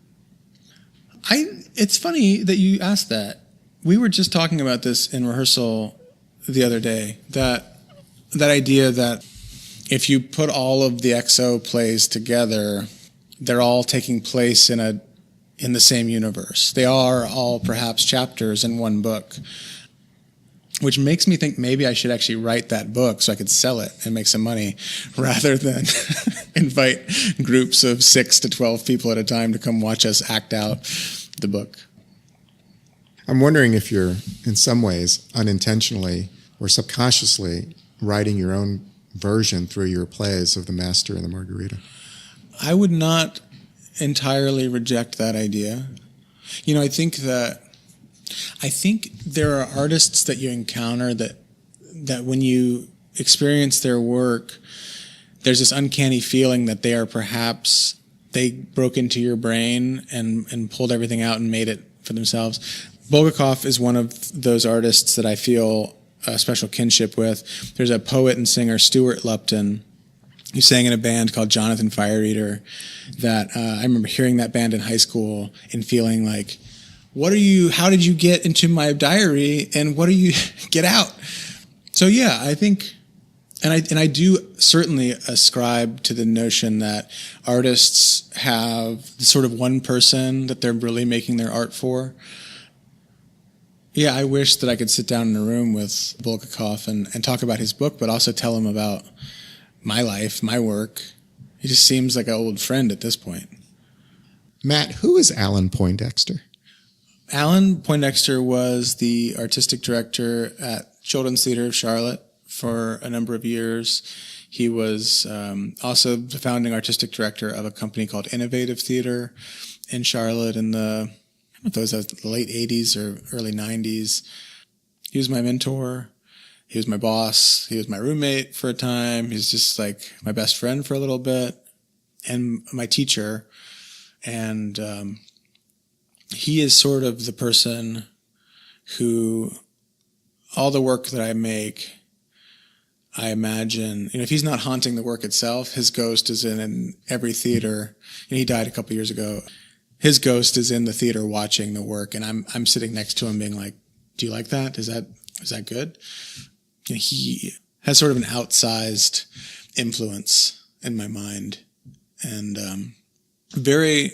It's funny that you asked that. We were just talking about this in rehearsal the other day, that idea that if you put all of the XO plays together, they're all taking place in the same universe. They are all perhaps chapters in one book, which makes me think maybe I should actually write that book so I could sell it and make some money rather than invite groups of 6 to 12 people at a time to come watch us act out the book. I'm wondering if you're, in some ways, unintentionally or subconsciously writing your own version through your plays of The Master and the Margarita. I would not entirely reject that idea. I think there are artists that you encounter that when you experience their work, there's this uncanny feeling that they broke into your brain and pulled everything out and made it for themselves. Bulgakov is one of those artists that I feel a special kinship with. There's a poet and singer, Stuart Lupton, who sang in a band called Jonathan Fireeater that I remember hearing that band in high school and feeling like, how did you get into my diary and what do you get out? So yeah, I think, and I do certainly ascribe to the notion that artists have sort of one person that they're really making their art for. Yeah, I wish that I could sit down in a room with Bulgakov and talk about his book, but also tell him about my life, my work. He just seems like an old friend at this point. Matt, who is Alan Poindexter? Alan Poindexter was the artistic director at Children's Theatre of Charlotte for a number of years. He was also the founding artistic director of a company called Innovative Theatre in Charlotte in the late 80s or early 90s. He was my mentor. He was my boss. He was my roommate for a time. He was just like my best friend for a little bit and my teacher. And he is sort of the person who all the work that I make, I imagine, if he's not haunting the work itself, his ghost is in every theater. He died a couple years ago. His ghost is in the theater watching the work, and I'm sitting next to him being like, do you like that? Is that good? He has sort of an outsized influence in my mind. And very,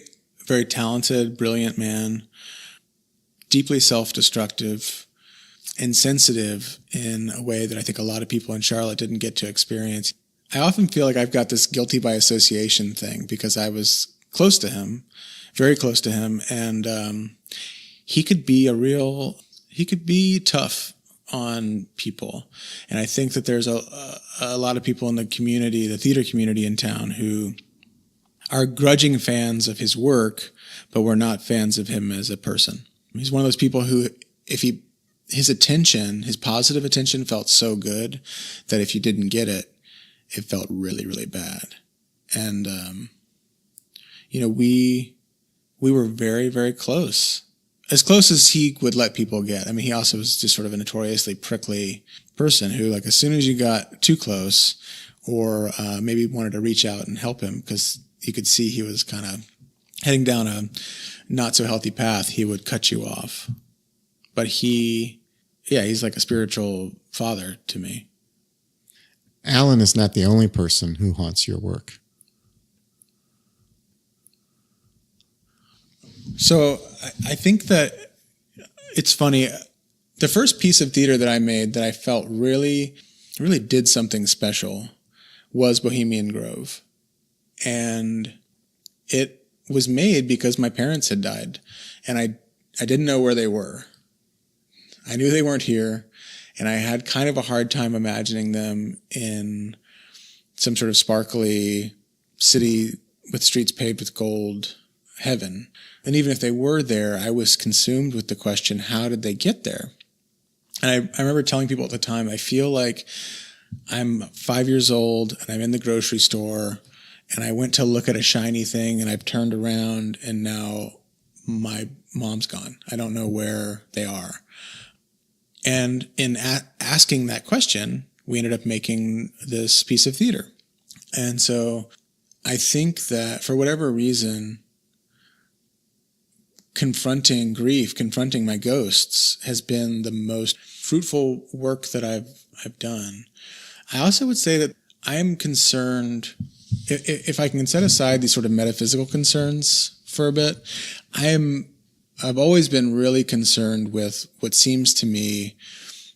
very talented, brilliant man, deeply self-destructive, and sensitive in a way that I think a lot of people in Charlotte didn't get to experience. I often feel like I've got this guilty by association thing because I was close to him, very close to him, and he could be tough on people. And I think that there's a lot of people in the community, the theater community in town, who are grudging fans of his work, but we're not fans of him as a person. He's one of those people who, his attention, his positive attention felt so good that if you didn't get it, it felt really, really bad. And, we were very, very close. As close as he would let people get. I mean, he also was just sort of a notoriously prickly person who, like, as soon as you got too close or maybe wanted to reach out and help him because you could see he was kind of heading down a not so healthy path, he would cut you off. But he's like a spiritual father to me. Alan is not the only person who haunts your work. So I think that it's funny. The first piece of theater that I made that I felt really, really did something special was Bohemian Grove. And it was made because my parents had died. And I didn't know where they were. I knew they weren't here. And I had kind of a hard time imagining them in some sort of sparkly city with streets paved with gold heaven. And even if they were there, I was consumed with the question, how did they get there? And I remember telling people at the time, I feel like I'm 5 years old and I'm in the grocery store and I went to look at a shiny thing and I've turned around and now my mom's gone. I don't know where they are. And in asking that question, we ended up making this piece of theater. And so I think that for whatever reason, confronting grief, confronting my ghosts has been the most fruitful work that I've done. I also would say that I am concerned, if I can set aside these sort of metaphysical concerns for a bit, I've always been really concerned with what seems to me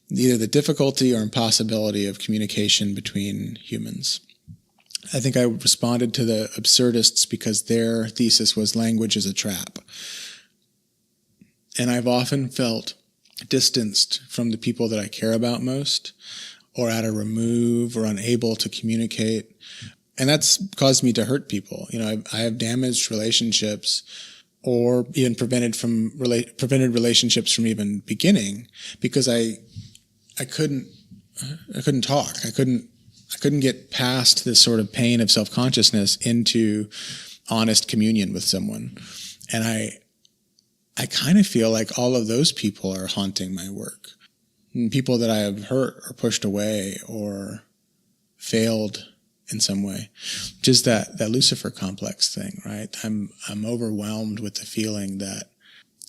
either the difficulty or impossibility of communication between humans. I think I responded to the absurdists because their thesis was language is a trap. And I've often felt distanced from the people that I care about most, or at a remove, or unable to communicate. And that's caused me to hurt people. I have damaged relationships, or even prevented relationships from even beginning because I couldn't talk. I couldn't get past this sort of pain of self-consciousness into honest communion with someone. And I kind of feel like all of those people are haunting my work. And people that I have hurt or pushed away or failed in some way. Just that Lucifer complex thing, right? I'm overwhelmed with the feeling that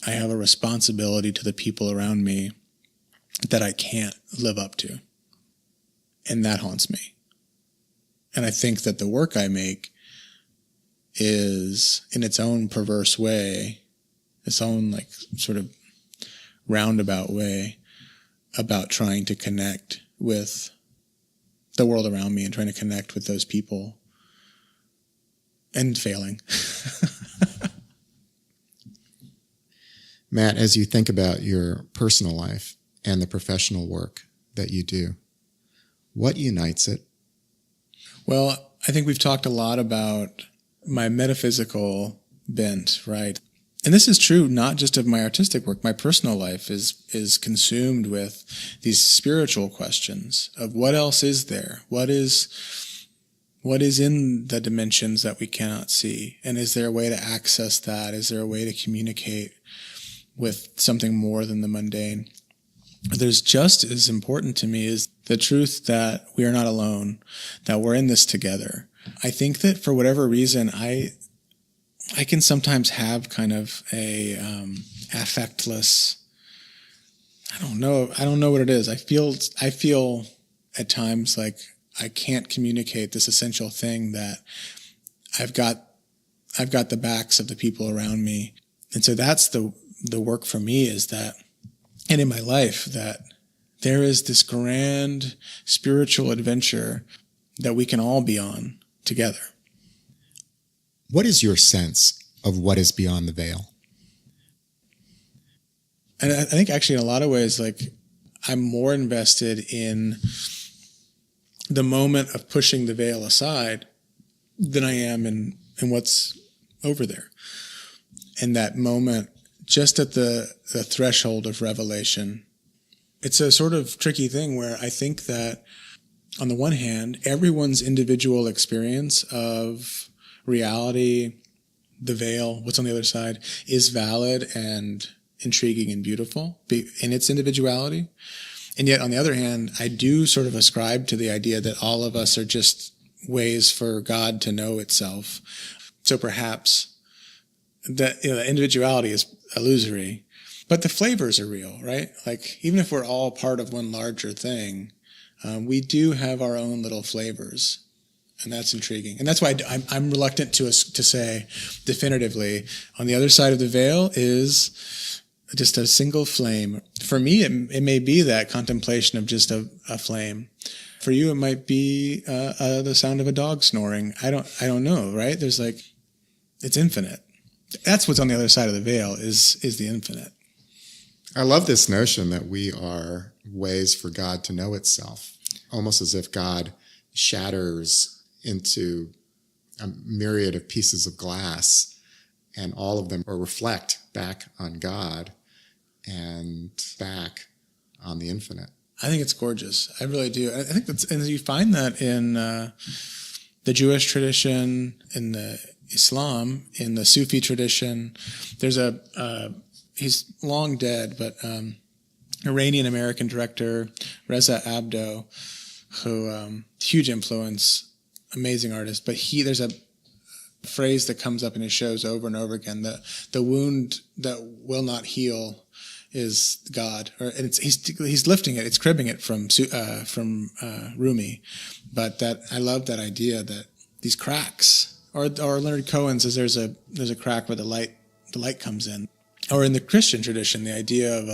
I have a responsibility to the people around me that I can't live up to. And that haunts me. And I think that the work I make is, in its own perverse way, its own like sort of roundabout way, about trying to connect with the world around me and trying to connect with those people and failing. Matt, as you think about your personal life and the professional work that you do, what unites it? Well, I think we've talked a lot about my metaphysical bent, right? And this is true not just of my artistic work. My personal life is consumed with these spiritual questions of what else is there? What is in the dimensions that we cannot see? And is there a way to access that? Is there a way to communicate with something more than the mundane? There's just as important to me is the truth that we are not alone, that we're in this together. I think that for whatever reason, I can sometimes have kind of a affectless. I don't know what it is. I feel at times like I can't communicate this essential thing that I've got the backs of the people around me. And so that's the work for me, is that, and in my life, that there is this grand spiritual adventure that we can all be on together. What is your sense of what is beyond the veil? And I think actually in a lot of ways, like, I'm more invested in the moment of pushing the veil aside than I am in what's over there. And that moment, just at the threshold of revelation, it's a sort of tricky thing where I think that on the one hand, everyone's individual experience of reality, the veil, what's on the other side, is valid and intriguing and beautiful in its individuality. And yet, on the other hand, I do sort of ascribe to the idea that all of us are just ways for God to know itself. So perhaps that, the individuality is illusory, but the flavors are real, right? Like, even if we're all part of one larger thing, we do have our own little flavors, and that's intriguing. And that's why I'm reluctant to say definitively, on the other side of the veil is just a single flame. For me, it may be that contemplation of just a flame. For you, it might be the sound of a dog snoring. I don't know, right? There's like, it's infinite. That's what's on the other side of the veil is the infinite. I love this notion that we are ways for God to know itself, almost as if God shatters into a myriad of pieces of glass, and all of them reflect back on God and back on the infinite. I think it's gorgeous. I really do. I think that's, and you find that in the Jewish tradition, in the Islam, in the Sufi tradition. There's he's long dead, but Iranian-American director Reza Abdo, who huge influence, amazing artist. But there's a phrase that comes up in his shows over and over again: the wound that will not heal is God, and he's lifting it, it's cribbing it from Rumi. But that, I love that idea that these cracks, or Leonard Cohen says there's a crack where the light comes in. Or in the Christian tradition, the idea of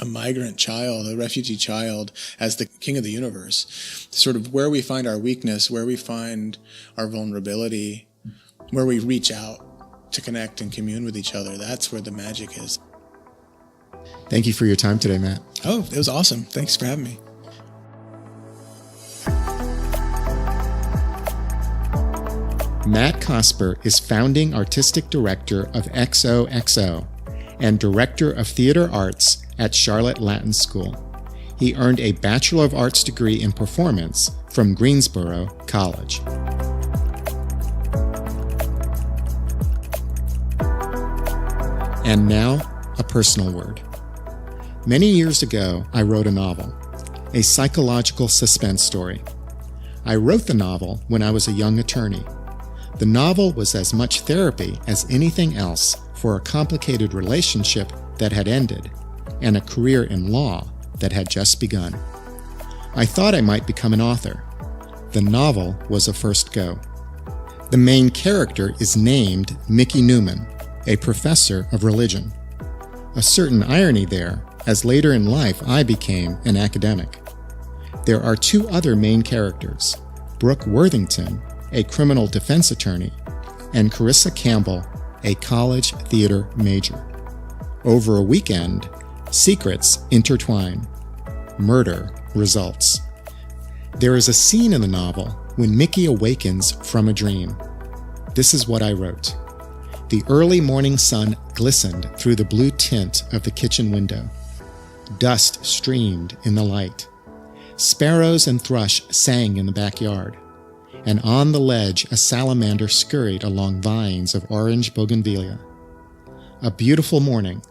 a migrant child, a refugee child, as the king of the universe, sort of where we find our weakness, where we find our vulnerability, where we reach out to connect and commune with each other. That's where the magic is. Thank you for your time today, Matt. Oh, it was awesome. Thanks for having me. Matt Cosper is founding artistic director of XOXO and director of theater arts at Charlotte Latin School. He earned a Bachelor of Arts degree in performance from Greensboro College. And now, a personal word. Many years ago, I wrote a novel, a psychological suspense story. I wrote the novel when I was a young attorney. The novel was as much therapy as anything else for a complicated relationship that had ended and a career in law that had just begun. I thought I might become an author. The novel was a first go. The main character is named Mickey Newman, a professor of religion. A certain irony there, as later in life I became an academic. There are two other main characters, Brooke Worthington, a criminal defense attorney, and Carissa Campbell, a college theater major. Over a weekend, secrets intertwine. Murder results. There is a scene in the novel when Mickey awakens from a dream. This is what I wrote. The early morning sun glistened through the blue tint of the kitchen window. Dust streamed in the light. Sparrows and thrush sang in the backyard. And on the ledge a salamander scurried along vines of orange bougainvillea. A beautiful morning,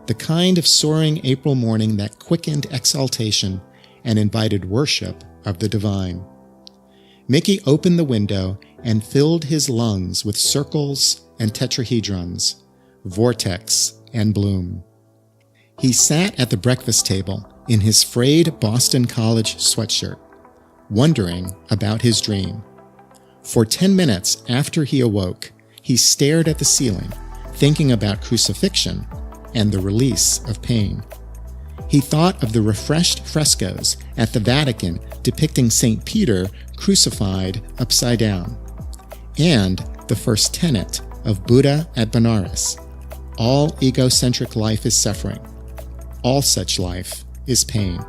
the kind of soaring April morning that quickened exaltation and invited worship of the divine. Mickey opened the window and filled his lungs with circles and tetrahedrons, vortex and bloom. He sat at the breakfast table in his frayed Boston College sweatshirt, wondering about his dream. For 10 minutes after he awoke, he stared at the ceiling, thinking about crucifixion and the release of pain. He thought of the refreshed frescoes at the Vatican depicting St. Peter crucified upside down, and the first tenet of Buddha at Benares: all egocentric life is suffering. All such life is pain.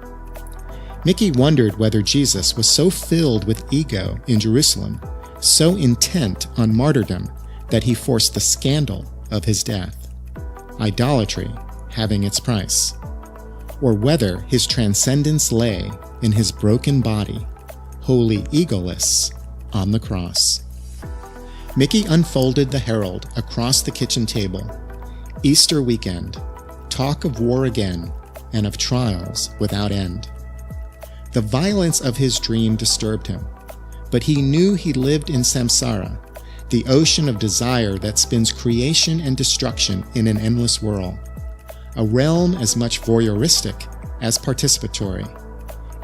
Mickey wondered whether Jesus was so filled with ego in Jerusalem, so intent on martyrdom, that he forced the scandal of his death, idolatry having its price, or whether his transcendence lay in his broken body, wholly egoless, on the cross. Mickey unfolded the Herald across the kitchen table. Easter weekend, talk of war again, and of trials without end. The violence of his dream disturbed him, but he knew he lived in samsara, the ocean of desire that spins creation and destruction in an endless whirl, a realm as much voyeuristic as participatory,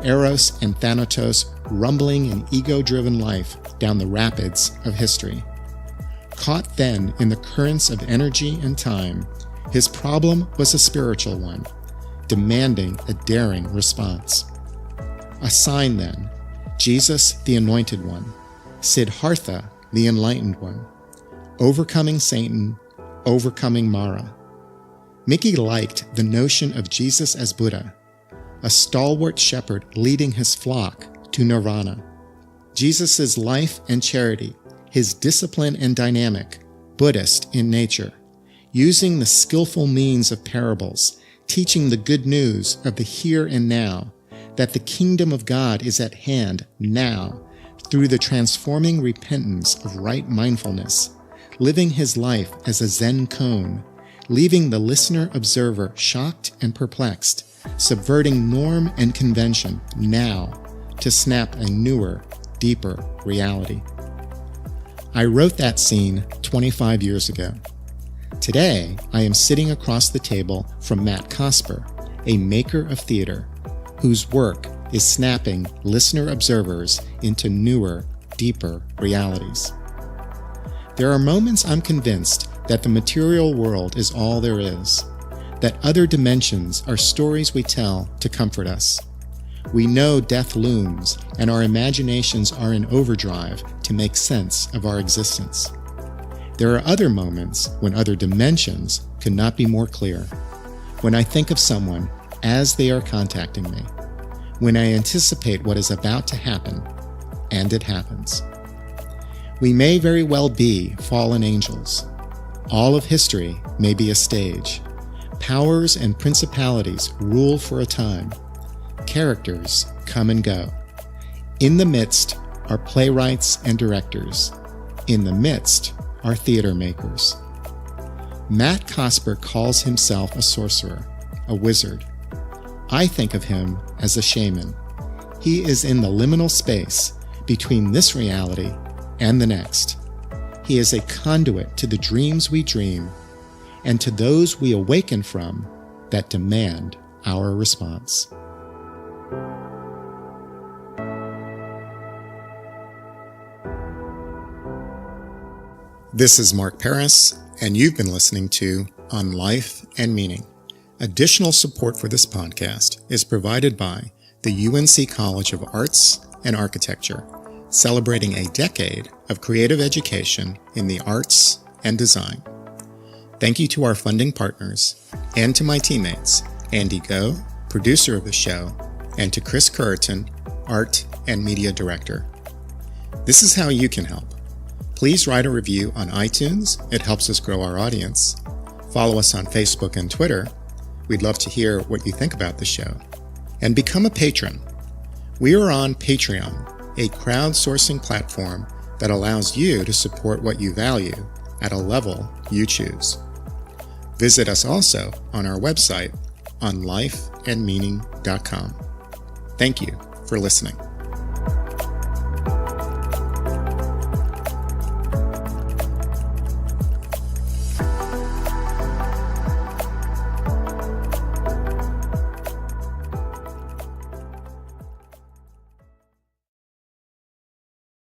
Eros and Thanatos rumbling in ego-driven life down the rapids of history. Caught then in the currents of energy and time, his problem was a spiritual one, demanding a daring response. A sign then: Jesus the Anointed One, Siddhartha the Enlightened One, overcoming Satan, overcoming Mara. Mickey liked the notion of Jesus as Buddha, a stalwart shepherd leading his flock to nirvana. Jesus' life and charity, his discipline and dynamic, Buddhist in nature, using the skillful means of parables, teaching the good news of the here and now, that the kingdom of God is at hand now, through the transforming repentance of right mindfulness, living his life as a Zen koan, leaving the listener-observer shocked and perplexed, subverting norm and convention now to snap a newer, deeper reality. I wrote that scene 25 years ago. Today, I am sitting across the table from Matt Cosper, a maker of theater, whose work is snapping listener-observers into newer, deeper realities. There are moments I'm convinced that the material world is all there is, that other dimensions are stories we tell to comfort us. We know death looms, and our imaginations are in overdrive to make sense of our existence. There are other moments when other dimensions could not be more clear. When I think of someone as they are contacting me, when I anticipate what is about to happen, and it happens. We may very well be fallen angels. All of history may be a stage. Powers and principalities rule for a time. Characters come and go. In the midst are playwrights and directors. In the midst are theater makers. Matt Cosper calls himself a sorcerer, a wizard. I think of him as a shaman. He is in the liminal space between this reality and the next. He is a conduit to the dreams we dream and to those we awaken from that demand our response. This is Mark Paris, and you've been listening to On Life and Meaning. Additional support for this podcast is provided by the UNC College of Arts and Architecture, celebrating a decade of creative education in the arts and design. Thank you to our funding partners, and to my teammates, Andy Go, producer of the show, and to Chris Curating, art and media director. This is how you can help. Please write a review on iTunes. It helps us grow our audience. Follow us on Facebook and Twitter. We'd love to hear what you think about the show. And become a patron. We are on Patreon, a crowdsourcing platform that allows you to support what you value at a level you choose. Visit us also on our website, onlifeandmeaning.com. Thank you for listening.